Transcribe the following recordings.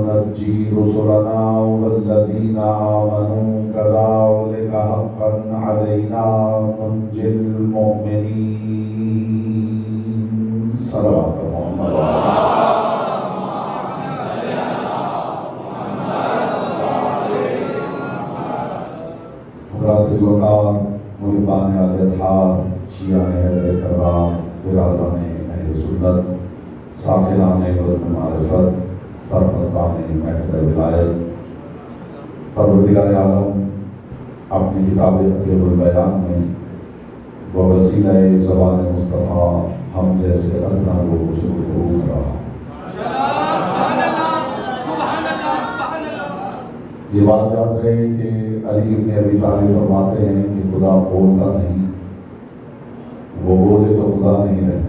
ننجي رسلنا والذين آمنوا كذلك حقا علينا ننجي المؤمنين صلوات محمد حضرات الوقار محبان اہل اطہار شیعہ اہل کرام برادران اہل سنت ساکنان بزم معرفت سرپرستان محکمہ ولایت پروردگار عالم اپنی کتاب عظیم البیان میں بوسیلہ زبان مصطفیٰ ہم جیسے ادنا لوگوں سے گفتگو کر رہا۔ یہ بات یاد رہے کہ علی ابن ابی طالب فرماتے ہیں کہ خدا بولتا نہیں، وہ بولے تو خدا نہیں رہتا۔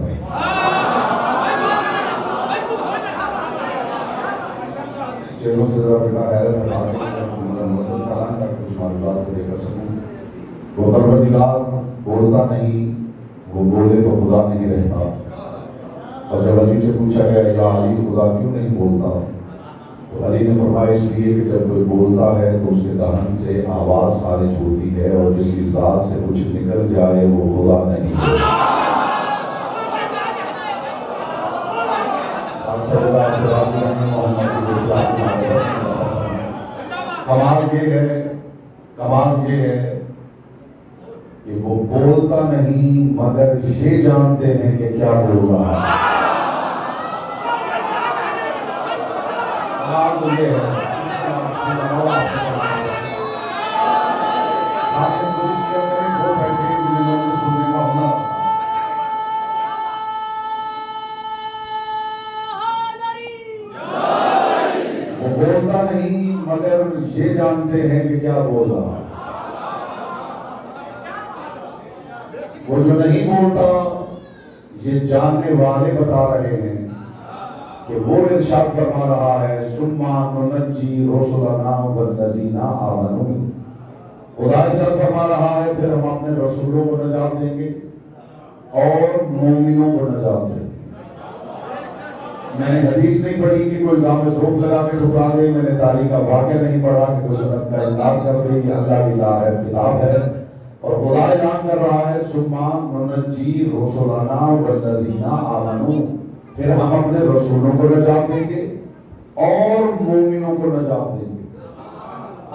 چینوں سے ذرا بیٹا حیرت ہے بات کلام تک کچھ معلومات کو دے کر سکوں۔ وہ پروردگار بولتا نہیں، وہ بولے تو خدا نہیں رہتا۔ اور جب علی سے پوچھا گیا یا علی خدا کیوں نہیں بولتا، تو علی نے فرمایا اس لیے کہ جب کوئی بولتا ہے تو اس کے دہن سے آواز خارج ہوتی ہے، اور جس کی ذات سے کچھ نکل جائے وہ خدا نہیں۔ کمال یہ ہے کہ وہ بولتا نہیں مگر یہ جانتے ہیں کہ کیا بول رہا ہے۔ وہ بولتا نہیں مگر یہ جانتے ہیں کہ کیا بول رہا ہے۔ وہ جو نہیں بولتا یہ جاننے والے بتا رہے ہیں کہ وہ ارشاد فرما رہا ہے ثم ننجی رسلنا والذین آمنوا۔ خدا ارشاد فرما رہا ہے پھر ہم اپنے رسولوں کو نجات دیں گے اور مومنوں کو نجات دیں گے۔ میں نے حدیث نہیں پڑھی کہ کوئی الزام ذوق لگا کے ٹھکرا دے، میں نے تاریخ کا واقعہ نہیں پڑھا کہ کوئی سند کا انکار کر دے، یہ اللہ کی لا کتاب ہے، اور خدا اعلان کر رہا ہے ثم ننجی رسلنا والذین آمنوا، پھر ہم اپنے رسولوں کو نجات دیں گے اور مومنوں کو نجات دیں گے۔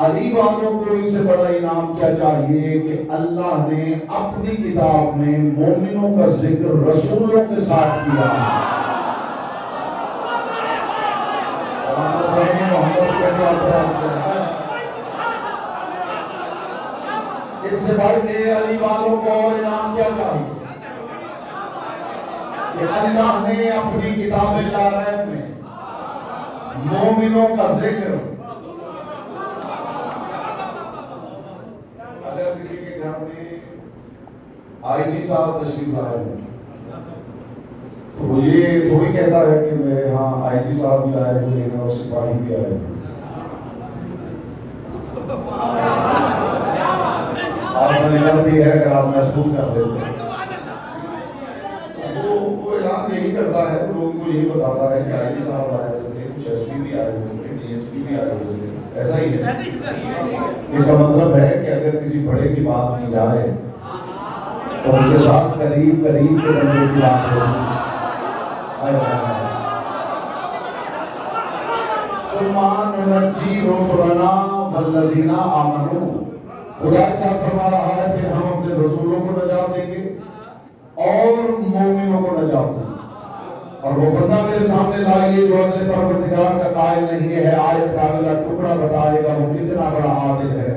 علی والوں کو اس سے بڑا انعام کیا چاہیے کہ اللہ نے اپنی کتاب میں مومنوں کا ذکر رسولوں کے ساتھ کیا۔ اس سے بڑھ کے علی والوں کو اور انعام کیا چاہیے کہ اللہ نے اپنی کتاب لا ریب میں مومنوں کا ذکر۔ اگر کسی کے گھر میں آئی جی صاحب تشریف لائے ہیں تو وہ یہ تھوڑی کہتا ہے کہ میرے ہاں آئی جی صاحب بھی آئے ہوئے ہیں اور سپاہی بھی آئے ہوئے ہیں۔ آپ نے غلطی ہے اگر آپ محسوس کر لیتے ہیں، وہ اعلان یہی کرتا ہے، لوگوں کو یہی بتاتا ہے کہ آئی جی صاحب آئے ہوئے تھے، کچھ ایس پی بھی آئے ہوئے تھے، ڈی ایس پی بھی آئے ہوئے تھے، ایسا ہی ہے۔ اس کا مطلب ہے کہ اگر کسی بڑے کی بات کی جائے تو اس کے ساتھ قریب کے بندے کی بات ہوگی۔ ثم ننجی رسلنا والذین آمنوا، خدا ارشاد فرما رہا ہے کہ ہم اپنے رسولوں کو نجات دیں گے اور مومنوں کو نجات دیں گے۔ اور وہ بندہ میرے سامنے لائیے جو عدل پروردگار کا قائل نہیں ہے، آیت کا اگلا ٹکڑا بتائے گا وہ کتنا بڑا عادل ہے۔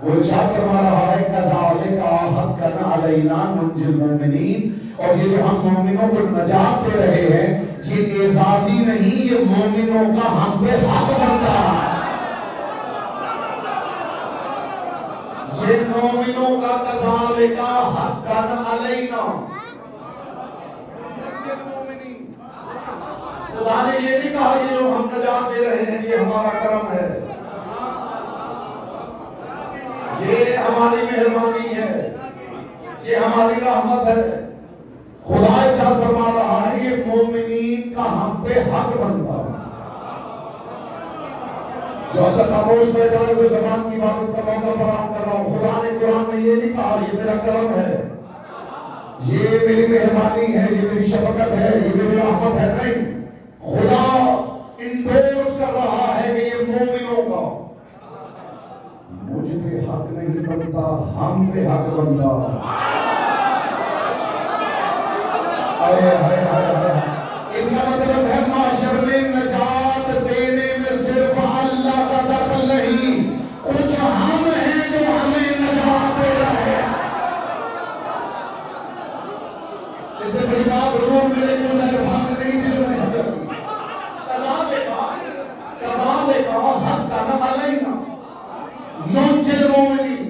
وہ ارشاد فرما رہا ہے کذالک حقا علینا ننجی المؤمنین، اور یہ جو ہم مومنوں کو نجات دے رہے ہیں یہ اعزازی نہیں، یہ مومنوں کا ہم پہ حق بنتا ہے۔ یہ مومنوں کا کذالک حقا علینا، خدا نے یہ نہیں کہا یہ جو ہم نجات دے رہے ہیں یہ ہمارا کرم ہے، یہ ہماری مہربانی ہے، یہ ہماری رحمت ہے۔ خدا ارشاد فرما رہا ہے یہ مومنین کا ہم پہ حق بنتا ہے۔ جو اب تک خاموش بیٹھا ہے وہ زبان کی عبادت کا موقع فراہم کر رہا ہوں. خدا نے قرآن میں یہ نہیں کہا یہ میرا کرم ہے، یہ میری مہربانی ہے، یہ میری شفقت ہے، یہ میری رحمت ہے. نہیں، خدا انڈورس کر رہا ہے کہ یہ مومنوں کا مجھ پہ حق نہیں بنتا، ہم پہ حق بنتا. اس کا مطلب ہے معاشر میں نجات دینے میں صرف اللہ کا دخل نہیں، کچھ ہم ہیں جو ہمیں نجات دے رہے ہیں. اس سے بڑی بات روم میرے کو ظاہر فہم نہیں تھی جو میں نے حضر کی. کذالک حق کا نہ علینا ننجی المؤمنین،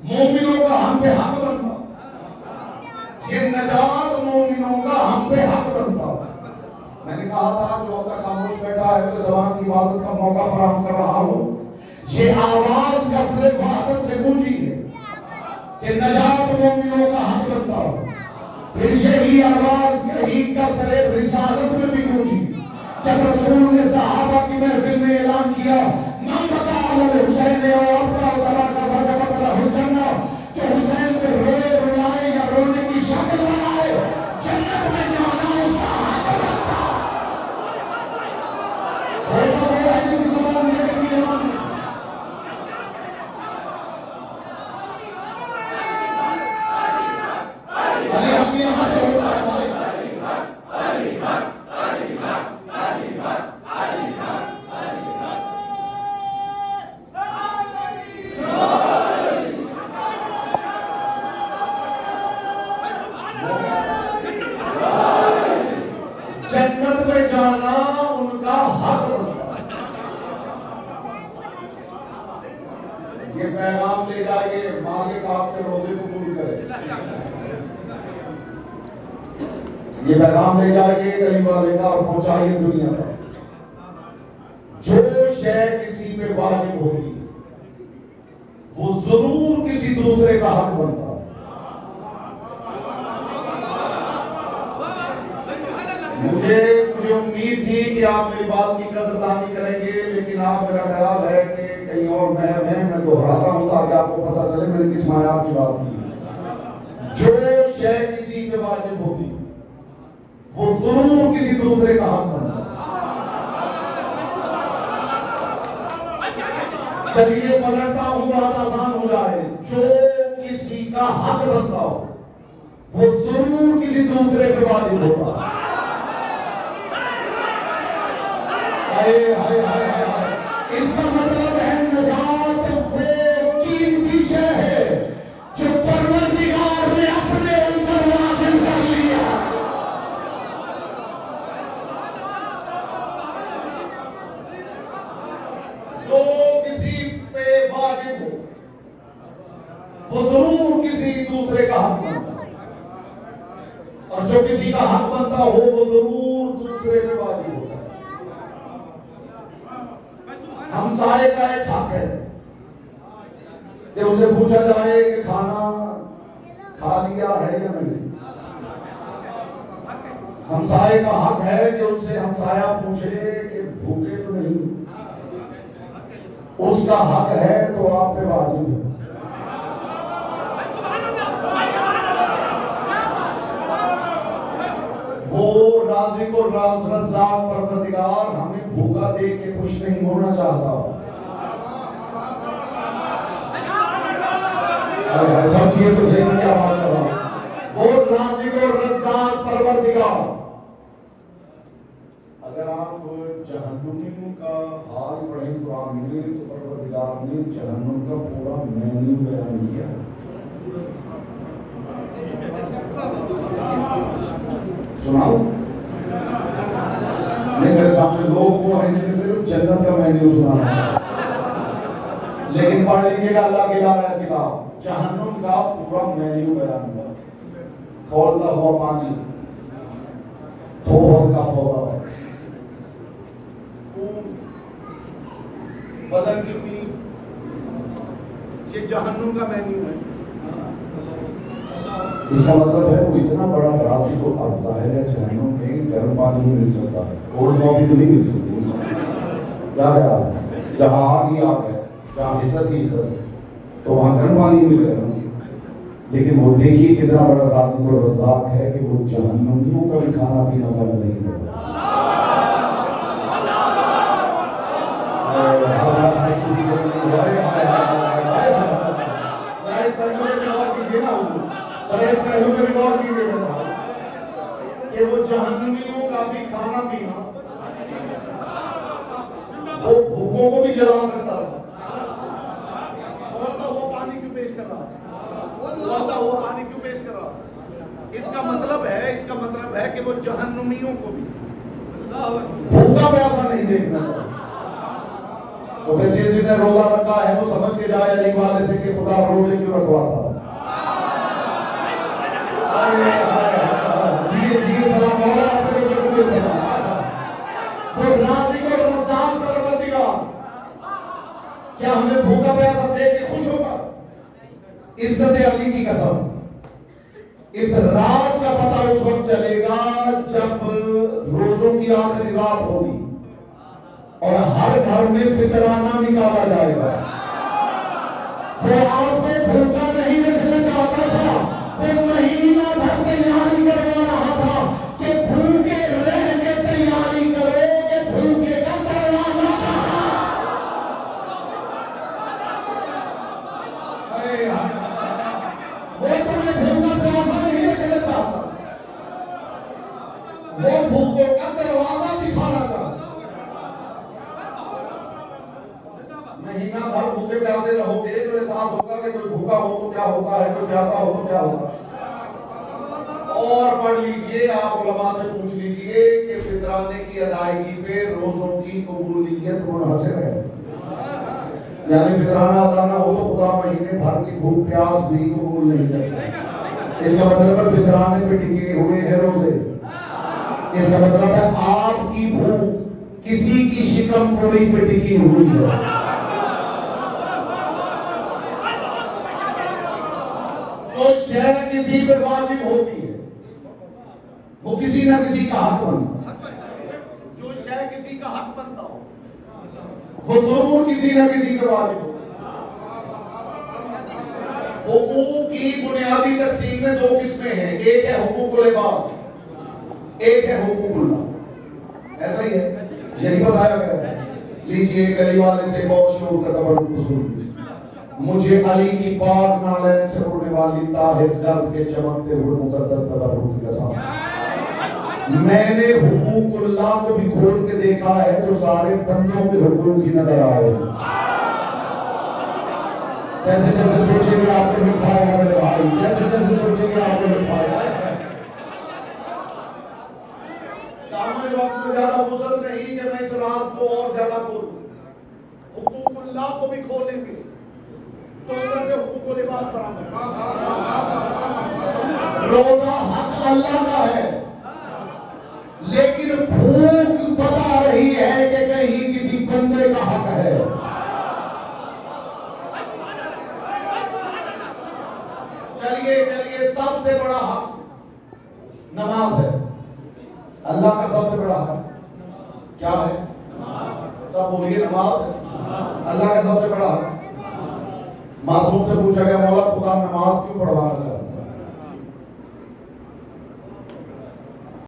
مومنوں کا ہم پہ حق بنتا، یہ نجات مومنوں کا ہم پہ حق بنتا. میں نے کہا تھا جو اب تک خاموش بیٹھا ہے اسے زبان کی عبادت کا موقع فراہم کر رہا ہوں. یہ آواز کثرت وحدت سے گونجی ہے کہ نجات مومنوں کا حق بنتا. پھر یہی آواز یہی کثرت رسالت میں بھی گونجی جب رسول نے صحابہ کی محفل میں اعلان کیا من بقا علی الحسین اور ابقا تباقا وجبت لہ الجنہ، جو حسین کو روئے رلائے یا رونے کی شکل بنائے جنت میں جانا اس کا حق بنتا. ہوتا وہ ہے جس کی زبان مجھے کبھی ایمان نہیں. علی حق یہاں سے ہوتا ہے بھائی. جنت میں جانا ان کا حق ہوتا ہے. یہ پیغام لے جائیے، مالک آپ کے روزے قبول کرے. یہ پیغام لے جائیے کہیں والے کا اور پہنچائیے دنیا پر. جو شے کسی پہ واجب ہوتی وہ ضرور کسی دوسرے کا حق بنتا. مجھے امید تھی کہ آپ میری بات کی قدر دانی کریں گے، لیکن آپ میرا خیال ہے کہ کہیں اور میں دہراتا ہوں تاکہ آپ کو پتہ چلے میں نے کس معیار کی بات کی. جو شے کسی پہ واجب ہوتی وہ ضرور کسی دوسرے کا حق بنتا. چلیے پلٹتا ہوں بات آسان ہو جائے. جو کسی کا حق بنتا ہو وہ ضرور کسی دوسرے پہ واجب ہوتا. اس کا مطلب ہے نجات وہ قیمتی شے ہے جو پروردگار نے اپنے اوپر واجب کر لیا. جو کسی پہ واجب ہو وہ ضرور کسی دوسرے کا حق بنتا، اور جو کسی کا حق بنتا ہو وہ ضرور دوسرے پہ واجب ہوتا. ہمسائے کا ایک حق ہے کہ اسے پوچھا جائے کہ کھانا کھا لیا ہے یا نہیں. ہمسائے کا حق ہے کہ اس سے ہمسایہ پوچھے کہ بھوکے تو نہیں. اس کا حق ہے تو آپ پہ واجب ہے. وہ رازق و رزاق پروردگار ہمیں بھوکا دیکھ کے خوش نہیں ہونا چاہتا. سب چیزیں تو صحیح میں کیا بات کر رہا ہوں. وہ رازق و رزاق پروردگار. اگر آپ جہنم کا حال پڑھیں قرآن میں تو پروردگار نے جہنم کا پورا مینیو بیان کیا. سناؤ نہیں، میرے سامنے لوگ وہ ہیں جنہیں صرف جنت کا مینیو سنانا ہے. لیکن پڑھ لیجیے گا اللہ کی کتاب، جہنم کا پورا مینیو بیان ہوا. کھولتا ہوا پانی، تھوہر کا پودا، بدن کی پیپ، یہ جہنم کا مینیو ہے. اس کا مطلب ہے وہ اتنا بڑا رازق کو آتا ہے جہنم میں گرم پانی نہیں مل سکتا ہے، کولڈ کافی تو نہیں مل سکتی. کیا ہے آپ جہاں آگ ہی آگ ہے، جہاں حدت ہی حدت ہے، تو وہاں گرم پانی ملے گا. لیکن وہ دیکھیے کتنا بڑا رازق و رزاق ہے کہ وہ جہنمیوں کا بھی کھانا پینا بند نہیں کرتا. اس پہلو میں بھی غور کیجیے کہ وہ جہنمیوں کا بھی کھانا پینا وہ بھوکوں کو بھی جلا سکتا تھا. وہ پانی کیوں پیش کر رہا وہ پانی کیوں پیش کر رہا؟ اس کا مطلب ہے کہ وہ جہنمیوں کو بھی بھوکا پیاسا نہیں دیکھنا چاہتا. تو پھر جس نے روزہ رکھا ہے وہ سمجھ کے جائے علی والے سے کہ خدا روزے کیوں رکھواتا. جی سلام مولا آپ کو جو ملتے ہیں وہ رازق اور رزاق پروردگار کیا ہمیں بھوکا پیاسا دیکھ کے خوش ہوگا؟ عزت علی کی قسم اس راز کا پتہ اس وقت چلے گا جب روزوں کی آخری رات ہوگی اور ہر گھر میں فطرانہ نکالا جائے گا. وہ آپ کو بھوکا نہیں رکھنا چاہتا تھا، وہ مہینہ بھر تیاری کروا رہا تھا کہ بھوکے رہ کے تیاری کرو کہ بھوکے کا دروازہ کہاں. وہ تمہیں بھوکا پیاسا نہیں رکھنا چاہتا، وہ بھوکوں کا دروازہ دکھانا چاہتا. مہینہ بھر بھوکے پیاسے رہو گے تو احساس ہوگا کہ کوئی بھوکا ہو تو کیا ہوتا ہے، کوئی پیاسا ہو تو کیا ہوتا ہے. اور پڑھ لیجئے، آپ علماء سے پوچھ لیجئے کہ فطرانے کی ادائیگی پہ روزوں کی قبولیت منحصر ہے. یعنی فطرانہ ادا نہ ہو تو خدا مہینے بھر کی بھوک پیاس بھی قبول نہیں کرتا. اس کا مطلب ہے فطرانے پہ ٹکے ہوئے ہیں روزے. اس کا مطلب ہے آپ کی بھوک کسی کی شکم پوری پہ ٹکی ہوئی ہے. جو شے کسی پہ واجب ہوتی ہے وہ کسی نہ کسی کا حق بنتا ہے. جو شے کسی کا حق بنتا ہو وہ ضرور کسی نہ کسی پہ واجب ہوتی ہے. حقوق کی بنیادی تقسیم میں دو قسمیں ہیں، ایک ہے حقوق العباد، ایک ہے حقوق اللہ. ایسا ہی ہے، یہی بتایا گیا ہے. لیجئے علی والے سے بہت شور کا تبرک وصول. مجھے علی کی پاک نالین سے اڑنے والی طاہر گرد کے چمکتے ہوئے مقدس تبرک کی قسم، میں نے حقوق اللہ کو بھی کھول کے دیکھا ہے تو سارے بندوں کے حقوق ہی نظر آئے. جیسے جیسے سوچیں گے آپ کو لکھائے گا میرے بھائی، جیسے جیسے سوچیں گے آپ کو لکھائے گا. دامن وقت میں زیادہ فرصت نہیں کہ میں اس راز کو اور زیادہ کھولوں. حقوق اللہ کو بھی کھولیں گے تو ادھر سے حقوق العباد برابر. روزہ حق اللہ کا ہے لیکن بھوک بتا رہی ہے کہ کہیں کسی بندے کا حق ہے. چلیے سب سے بڑا حق نماز ہے. اللہ کا سب سے بڑا حق کیا ہے؟ سب بولیے نماز ہے. اللہ کا سب سے بڑا حق. معصوم سے پوچھا گیا مولا خدا نماز کیوں پڑھوانا چاہتا؟